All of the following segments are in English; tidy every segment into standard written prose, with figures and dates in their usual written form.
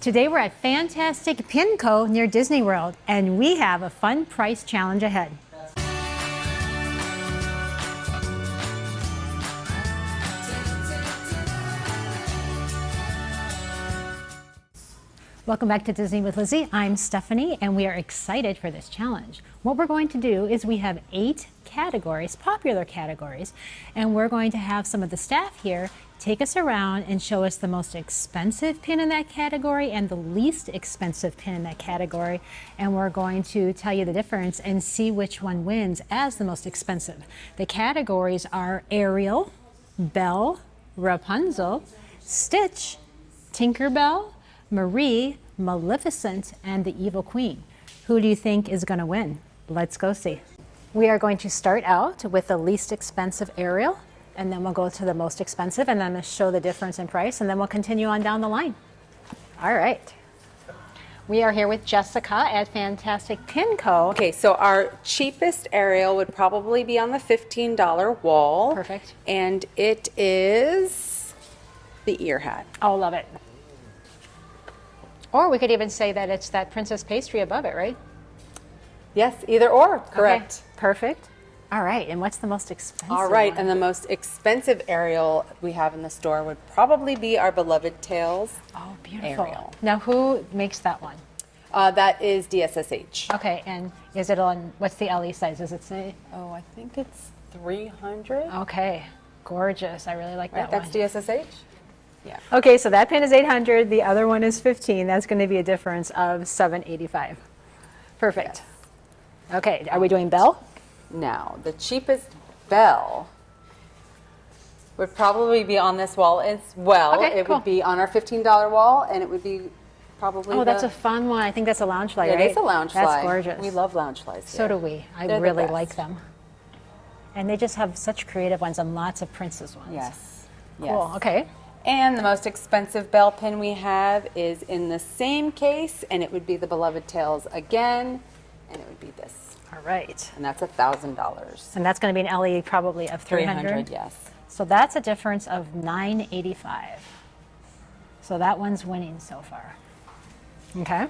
Today we're at Fantastic Pingo near Disney World, and we have a fun price challenge ahead. Welcome back to Disney with Lizzie. I'm Stephanie, and we are excited for this challenge. What we're going to do is we have 8 categories, popular categories, and we're going to have some of the staff here take us around and show us the most expensive pin in that category and the least expensive pin in that category, and we're going to tell you the difference and see which one wins as the most expensive. The categories are Ariel, Belle, Rapunzel, Stitch, Tinkerbell, Marie, Maleficent, and the Evil Queen. Who do you think is going to win? Let's go see. We are going to start out with the least expensive Ariel, and then we'll go to the most expensive, and then show the difference in price, and then we'll continue on down the line. All right. We are here with Jessica at Fantastic Pingo. Okay, so our cheapest Ariel would probably be on the $15 wall. Perfect. And it is the ear hat. Oh, love it. Or we could even say that it's that princess pastry above it, right? Yes, either or, correct. Okay, perfect. All right, and what's the most expensive All right, one? and the most expensive Ariel we have in the store would probably be our beloved Tails. Oh, beautiful. Ariel. Now, who makes that one? That is DSSH. Okay, and is it on, what's the LE size, does it say? Oh, I think it's 300. Okay, gorgeous. I really like Right, that that's one. DSSH? Yeah. Okay, so that pin is 800, the other one is 15. That's going to be a difference of 785. Perfect. Yes. Okay, are we doing Belle? Now, the cheapest Belle would probably be on this wall as well. Okay, it cool. would be on our $15 wall, and it would be probably Oh, that's a fun one. I think that's a lounge fly, It right? is a lounge fly. That's gorgeous. We love lounge flies here. So do we. I They're the really best. like them. And they just have such creative ones and lots of princess ones. Yes. Cool, Yes. okay. And the most expensive Belle pin we have is in the same case, and it would be the beloved Tails again, and it would be this. All right. And that's $1,000. And that's going to be an LE probably of 300. Yes. So that's a difference of 985. So that one's winning so far. Okay.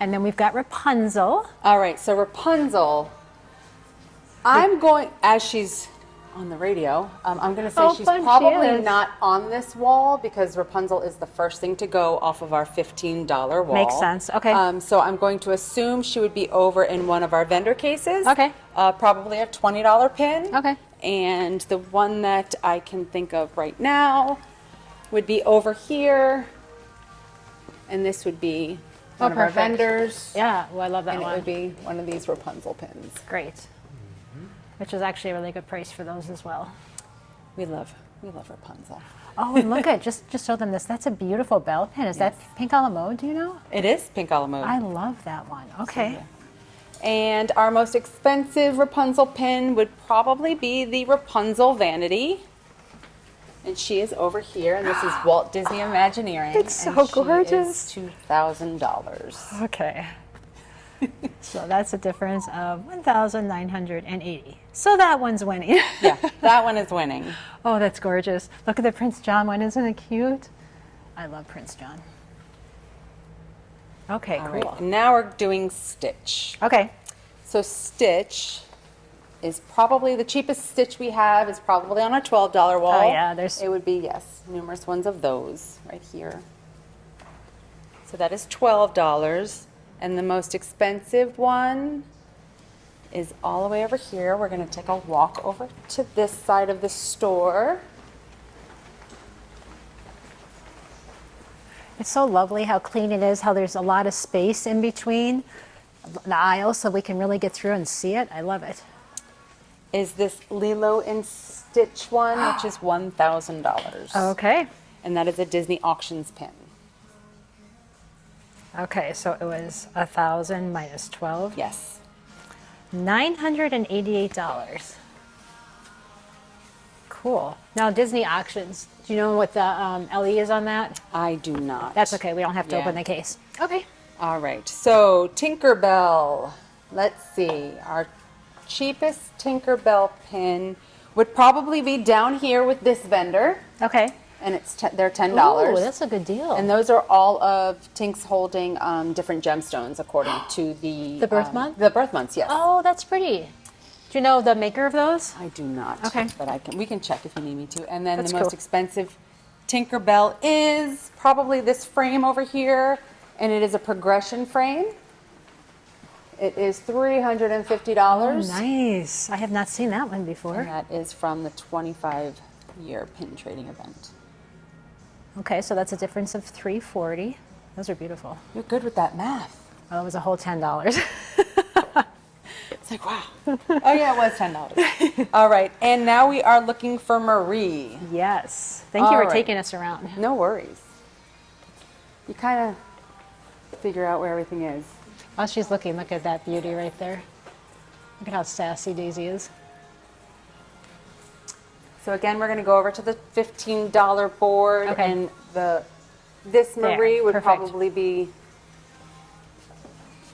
And then we've got Rapunzel. All right, so Rapunzel, I'm going, as she's on the radio, I'm going to say Oh, she's fun, she probably is. not on this wall because Rapunzel is the first thing to go off of our $15 wall. Makes sense, okay. So I'm going to assume she would be over in one of our vendor cases. Okay. Probably a $20 pin. Okay. And the one that I can think of right now would be over here. And this would be one of our perfect. vendors. Yeah, well, I love that And one. it would be one of these Rapunzel pins. Great. Which is actually a really good price for those as well. We love Rapunzel. Oh, and look at, just show them this. That's a beautiful Belle pin. Is that pink a la mode, do you know? It is pink a la mode. I love that one. Okay. And our most expensive Rapunzel pin would probably be the Rapunzel Vanity. And she is over here, and this is Walt Disney Imagineering. It's so and gorgeous. She is $2,000. Okay. So that's a difference of 1,980. So that one's winning. Yeah, that one is winning. Oh, that's gorgeous. Look at the Prince John one. Isn't it cute? I love Prince John. Okay, All cool. right, and now we're doing Stitch. Okay. So Stitch is probably the cheapest Stitch we have is probably on our $12 wall. Oh, yeah, there's- It would be, yes, numerous ones of those right here. So that is $12. And the most expensive one is all the way over here. We're going to take a walk over to this side of the store. It's so lovely how clean it is, how there's a lot of space in between the aisles so we can really get through and see it. I love it. Is this Lilo and Stitch one, which is $1,000. Okay. And that is a Disney Auctions pin. Okay, so it was 1,000 minus 12. Yes. $988. Cool. Now Disney auctions. Do you know what the LE is on that? I do not. That's okay. We don't have to Yeah. open the case. Okay. All right, so Tinkerbell. Let's see. Our cheapest Tinkerbell pin would probably be down here with this vendor. Okay. and they're $10. Oh, that's a good deal. And those are all of Tink's holding different gemstones according to the birth month? The birth months, yes. Oh, that's pretty. Do you know the maker of those? I do not. Okay. But we can check if you need me to. And then That's the most cool. expensive Tinkerbell is probably this frame over here, and it is a progression frame. It is $350. Oh, nice. I have not seen that one before. And that is from the 25-year pin trading event. Okay, so that's a difference of $340. Those are beautiful. You're good with that math. Well, it was a whole $10. It's like, wow. Oh, yeah, it was $10. All right, and now we are looking for Marie. Yes. Thank you All for right. taking us around. No worries. You kind of figure out where everything is. While she's looking, look at that beauty right there. Look at how sassy Daisy is. So again, we're going to go over to the $15 board, Okay. and this There, Marie would perfect. probably be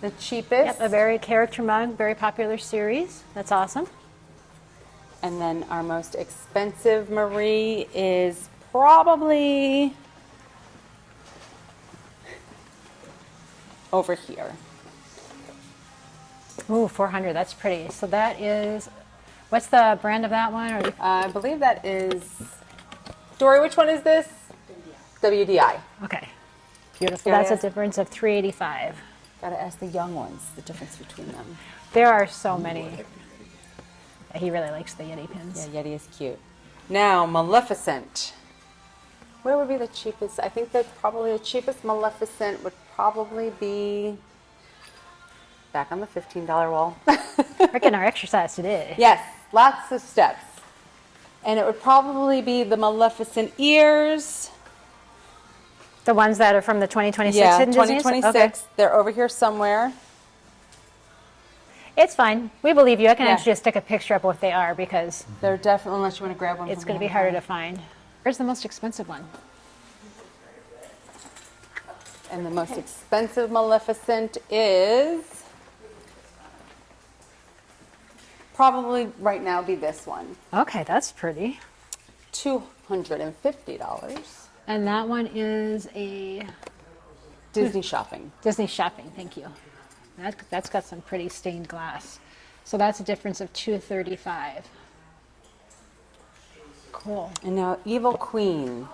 the cheapest. Yep, a very character mug, very popular series. That's awesome. And then our most expensive Marie is probably over here. Ooh, 400, that's pretty. So that is, what's the brand of that one? Or I believe that is, Dory, which one is this? WDI. okay, beautiful. Yeah, That's a yes. difference of $385. Gotta ask the young ones the difference between them. There are so many. He really likes the Yeti pins. Yeah, Yeti is cute. Now, Maleficent. Where would be the cheapest? I think that probably the cheapest Maleficent would probably be back on the $15 wall. We're getting our exercise today. Yes, lots of steps. And it would probably be the Maleficent ears. The ones that are from the 2026 Yeah, Hidden Disneys? 2026. Okay. They're over here somewhere. It's fine. We believe you. I can Yeah. actually just stick a picture up what they are because They're definitely, unless you want to grab one. it's from going to be behind. harder to find. Where's the most expensive one? And the most expensive Maleficent is probably right now be this one. Okay, that's pretty. $250. And that one is a Disney shopping. Disney shopping. Thank you. That's got some pretty stained glass. So that's a difference of $235. Cool. And now Evil Queen.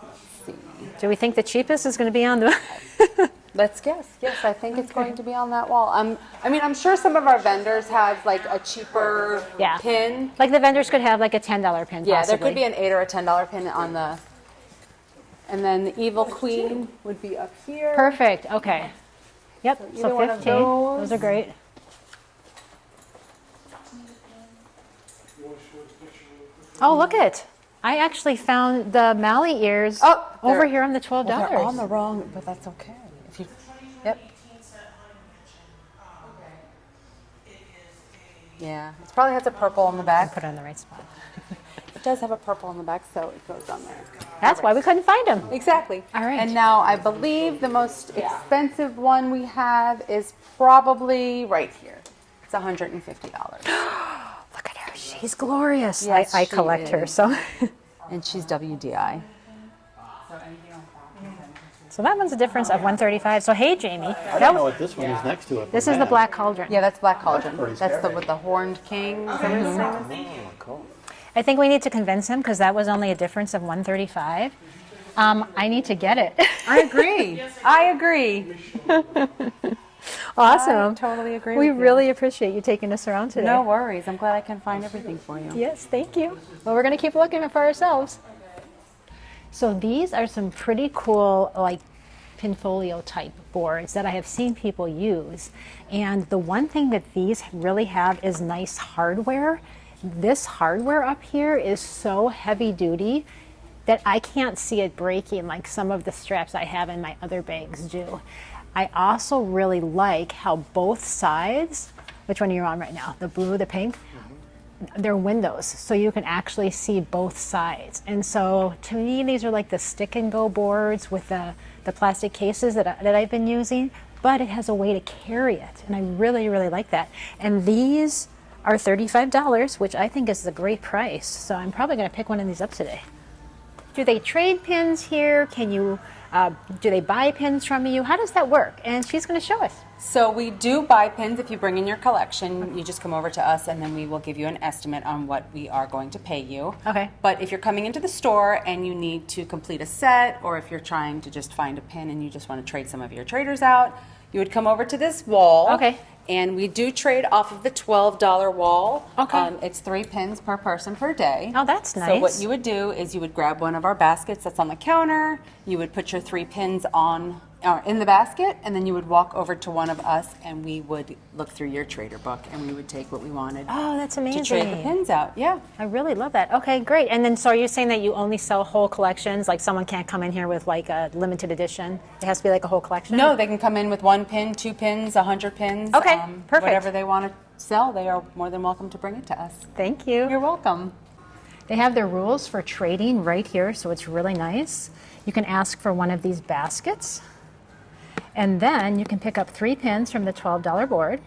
Let's see. Do we think the cheapest is going to be on the... Let's guess. Yes, I think it's going to be on that wall. I mean, I'm sure some of our vendors have like a cheaper Yeah. pin. Like the vendors could have like a $10 pin Yeah, there possibly. could be an $8 or a $10 pin on the. And then the Evil Queen would be up here. Perfect. Okay. Yep. either So one of 15. those. Those are great. Oh, look it. I actually found the Mally ears over they're- here on the $12. Well, they're on the wrong, but that's okay. If you, yep. Yeah, it probably has a purple on the back. Put it on the right spot. It does have a purple on the back, so it goes on there. That's why we couldn't find them. Exactly. All right. And now I believe the most expensive one we have is probably right here. It's $150. Look at her. She's glorious. Yes, I she collect her. is. So And she's WDI. so that one's a difference of $135. So hey, Jamie. I don't know what this one is next to it. This is the Black Cauldron. Yeah, that's Black Cauldron. pretty That's the scary. with the horned king. Is that what his name is? Oh, cool. I think we need to convince him because that was only a difference of $135. I need to get it. I agree. I agree. Awesome. I totally agree We with you. really appreciate you taking us around today. No worries. I'm glad I can find everything for you. Yes, thank you. Well, we're going to keep looking for ourselves. So these are some pretty cool, like, pinfolio type boards that I have seen people use. And the one thing that these really have is nice hardware. This hardware up here is so heavy duty that I can't see it breaking like some of the straps I have in my other bags do. I also really like how both sides, which one are you on right now? The blue, the pink? They're windows, so you can actually see both sides. And so to me, these are like the stick and go boards with the plastic cases that I've been using, but it has a way to carry it. And I really, really like that. And these are $35, which I think is a great price. So I'm probably gonna pick one of these up today. do they trade pins here? Can you, do they buy pins from you? How does that work? And she's going to show us. So we do buy pins if you bring in your collection. You just come over to us and then we will give you an estimate on what we are going to pay you. Okay. But if you're coming into the store and you need to complete a set, or if you're trying to just find a pin and you just want to trade some of your traders out, you would come over to this wall. Okay. And we do trade off of the $12 wall. Okay. It's 3 pins per person per day. Oh, that's nice. So what you would do is you would grab one of our baskets that's on the counter. You would put your 3 pins on in the basket, and then you would walk over to one of us, and we would look through your trader book, and we would take what we wanted. Oh, that's amazing. To trade the pins out. Yeah. I really love that. Okay, great. And then, so are you saying that you only sell whole collections? Like someone can't come in here with like a limited edition? It has to be like a whole collection? No, they can come in with 1 pin, 2 pins, 100 pins. Okay, perfect. Whatever they want to sell, they are more than welcome to bring it to us. Thank you. You're welcome. They have their rules for trading right here, so it's really nice. You can ask for one of these baskets, and then you can pick up 3 pins from the $12 board.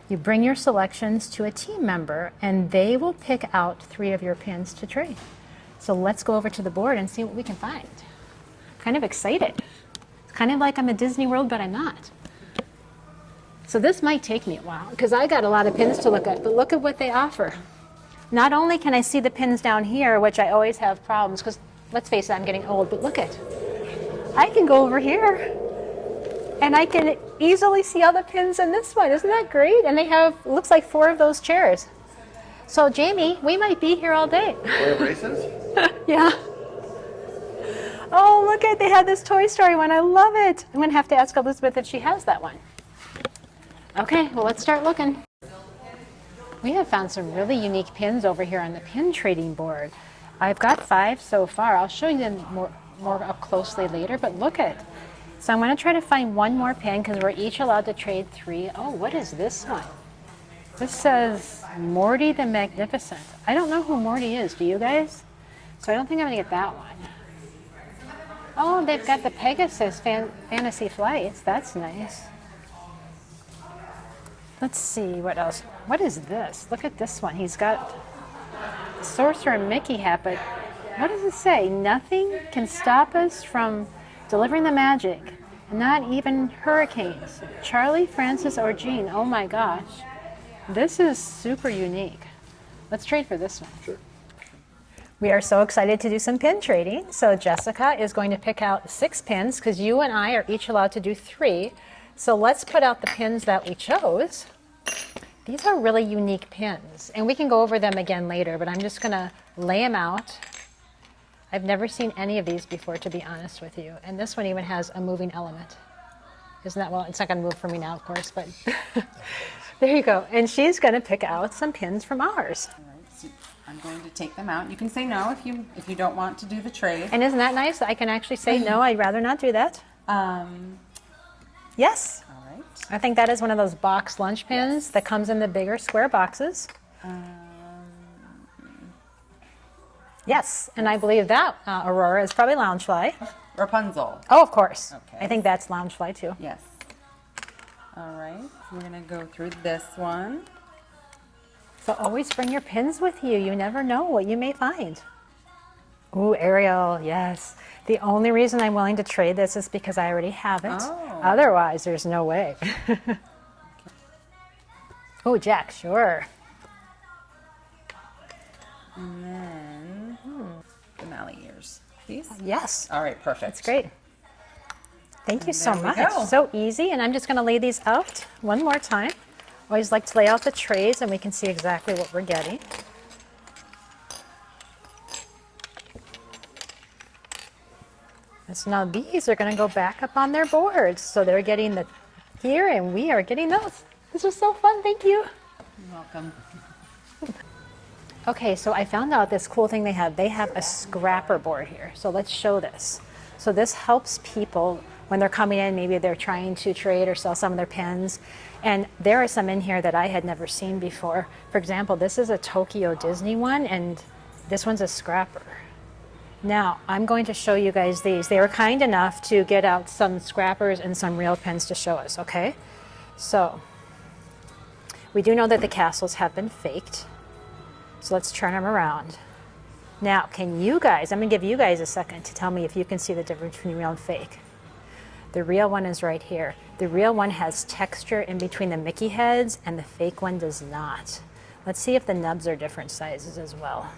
You bring your selections to a team member, and they will pick out 3 of your pins to trade. So let's go over to the board and see what we can find. Kind of excited. It's kind of like I'm at Disney World, but I'm not. So this might take me a while, because I got a lot of pins to look at, but look at what they offer. Not only can I see the pins down here, which I always have problems, because let's face it, I'm getting old, but look at, I can go over here and I can easily see all the pins in this one. Isn't that great? And they have, looks like 4 of those chairs. So Jamie, we might be here all day. We have races? Yeah. Oh, look at, they have this Toy Story one. I love it. I'm going to have to ask Elizabeth if she has that one. Okay, well, let's start looking. We have found some really unique pins over here on the pin trading board. I've got 5 so far. I'll show you them more up closely later, but look at. So I'm going to try to find one more pin because we're each allowed to trade 3. Oh, what is this one? This says Morty the Magnificent. I don't know who Morty is. Do you guys? So I don't think I'm going to get that one. Oh, they've got the Pegasus Fantasy Flights. That's nice. Let's see what else. What is this? Look at this one. He's got a Sorcerer Mickey hat, but what does it say? Nothing can stop us from delivering the magic. Not even hurricanes. Charlie, Francis, or Jean. Oh my gosh. This is super unique. Let's trade for this one. Sure. We are so excited to do some pin trading. So Jessica is going to pick out 6 pins because you and I are each allowed to do 3. So let's put out the pins that we chose. These are really unique pins, and we can go over them again later, but I'm just going to lay them out. I've never seen any of these before, to be honest with you. And this one even has a moving element. Isn't that, well, it's not going to move for me now, of course, but there you go. And she's going to pick out some pins from ours. All right, so I'm going to take them out. You can say no if you don't want to do the trade. And isn't that nice? I can actually say no, I'd rather not do that. Yes. All right. I think that is one of those box lunch pins that comes in the bigger square boxes. Yes, and I believe that Aurora is probably Loungefly. Rapunzel. Oh, of course. Okay. I think that's Loungefly too. Yes. All right. We're going to go through this one. So always bring your pins with you. You never know what you may find. Ooh, Ariel, yes. The only reason I'm willing to trade this is because I already have it. Oh. Otherwise, there's no way. Oh, Jack, sure. And then the Mally ears. These? Yes. All right, perfect. That's great. Thank you so there we much. go. So easy. And I'm just going to lay these out one more time. Always like to lay out the trays and we can see exactly what we're getting. And so now these are going to go back up on their boards. So they're getting the here and we are getting those. This was so fun. Thank you. You're welcome. Okay, so I found out this cool thing they have. They have a scrapper board here. So let's show this. So this helps people when they're coming in, maybe they're trying to trade or sell some of their pins. And there are some in here that I had never seen before. For example, this is a Tokyo Disney one, and this one's a scrapper. Now, I'm going to show you guys these. They were kind enough to get out some scrappers and some real pins to show us, okay? So, we do know that the castles have been faked. So let's turn them around. Now, can you guys, I'm gonna give you guys a second to tell me if you can see the difference between real and fake. The real one is right here. The real one has texture in between the Mickey heads and the fake one does not. Let's see if the nubs are different sizes as well.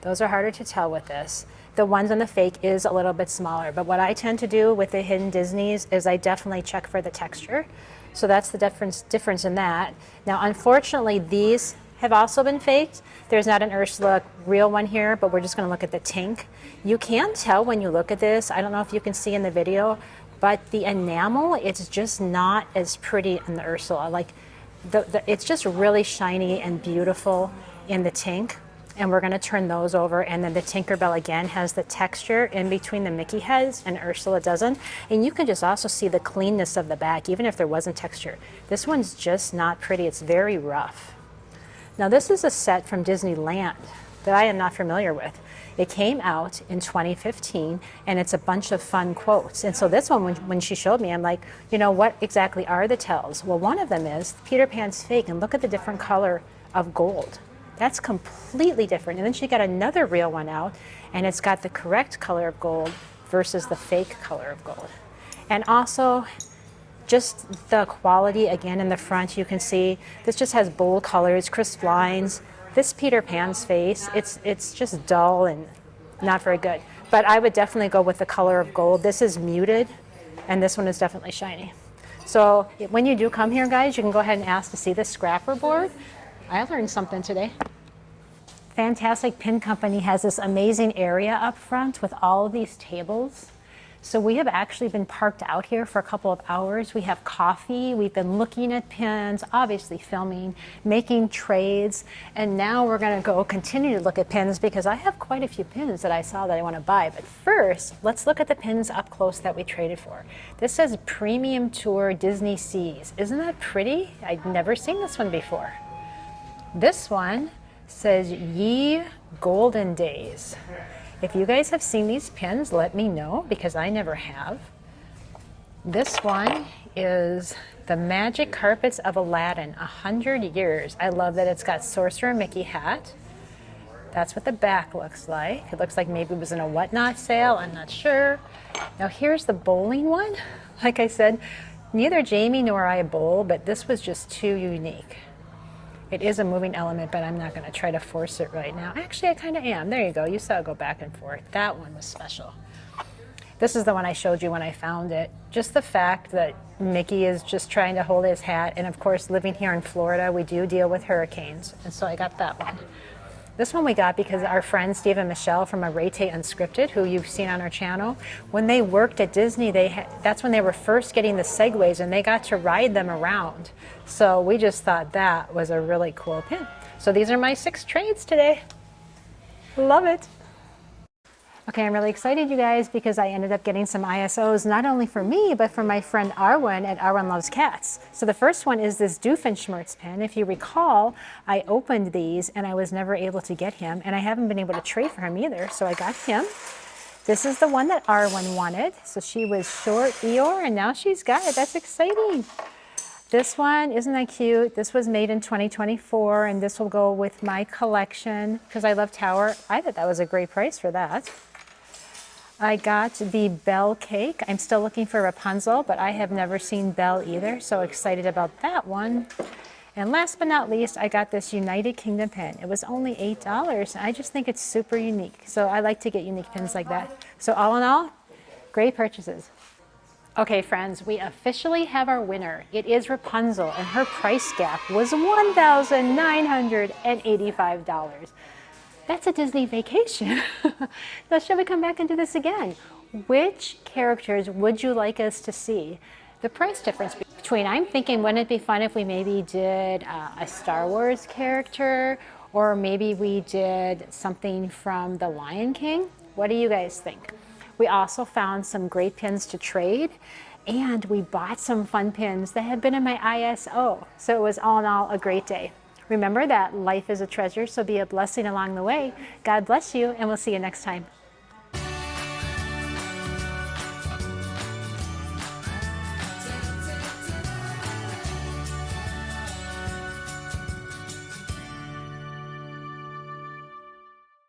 Those are harder to tell with this. The ones on the fake is a little bit smaller, but what I tend to do with the hidden Disneys is I definitely check for the texture. So that's the difference in that. Now, unfortunately, these have also been faked. There's not an Ursula real one here, but we're just gonna look at the Tink. You can tell when you look at this, I don't know if you can see in the video, but the enamel, it's just not as pretty in the Ursula. Like, it's just really shiny and beautiful in the Tink. And we're gonna turn those over, and then the Tinkerbell again has the texture in between the Mickey heads and Ursula doesn't. And you can just also see the cleanness of the back, even if there wasn't texture. This one's just not pretty, it's very rough. Now this is a set from Disneyland that I am not familiar with. It came out in 2015 and it's a bunch of fun quotes. And so this one, when she showed me, I'm like, you know, what exactly are the tells? Well, one of them is Peter Pan's fake, and look at the different color of gold. That's completely different. And then she got another real one out and it's got the correct color of gold versus the fake color of gold. And also just the quality again in the front, you can see this just has bold colors, crisp lines. This Peter Pan's face, it's just dull and not very good. But I would definitely go with the color of gold. This is muted and this one is definitely shiny. So when you do come here, guys, you can go ahead and ask to see the scrapper board. I learned something today. Fantastic Pin Company has this amazing area up front with all of these tables. So we have actually been parked out here for a couple of hours. We have coffee, we've been looking at pins, obviously filming, making trades, and now we're gonna go continue to look at pins because I have quite a few pins that I saw that I wanna buy. But first, let's look at the pins up close that we traded for. This says Premium Tour Disney Seas. Isn't that pretty? I'd never seen this one before. This one says Ye Golden Days. If you guys have seen these pins, let me know because I never have. This one is the Magic Carpets of Aladdin, 100 years. I love that it's got Sorcerer Mickey hat. That's what the back looks like. It looks like maybe it was in a whatnot sale, I'm not sure. Now here's the bowling one. Like I said, neither Jamie nor I bowl, but this was just too unique. It is a moving element, but I'm not going to try to force it right now. Actually, I kind of am. There you go. You saw it go back and forth. That one was special. This is the one I showed you when I found it. Just the fact that Mickey is just trying to hold his hat. And of course, living here in Florida, we do deal with hurricanes. And so I got that one. This one we got because our friends Steve and Michelle from Arete Unscripted, who you've seen on our channel, when they worked at Disney, that's when they were first getting the Segways and they got to ride them around. So we just thought that was a really cool pin. So these are my 6 trades today. Love it. Okay, I'm really excited, you guys, because I ended up getting some ISOs, not only for me, but for my friend Arwen at Arwen Loves Cats. So the first one is this Doofenshmirtz pen. If you recall, I opened these and I was never able to get him, and I haven't been able to trade for him either, so I got him. This is the one that Arwen wanted. So she was short Eeyore, and now she's got it. That's exciting. This one, isn't that cute? This was made in 2024, and this will go with my collection because I love Tower. I thought that was a great price for that. I got the Belle cake. I'm still looking for Rapunzel, but I have never seen Belle either, so excited about that one. And last but not least, I got this United Kingdom pen. It was only $8, and I just think it's super unique. So I like to get unique pins like that. So all in all, great purchases. Okay, friends, we officially have our winner. It is Rapunzel, and her price gap was $1,985. That's a Disney vacation. Now, shall we come back and do this again? Which characters would you like us to see? The price difference between, I'm thinking, wouldn't it be fun if we maybe did a Star Wars character, or maybe we did something from The Lion King? What do you guys think? We also found some great pins to trade, and we bought some fun pins that have been in my ISO. So it was all in all a great day. Remember that life is a treasure, so be a blessing along the way. God bless you, and we'll see you next time.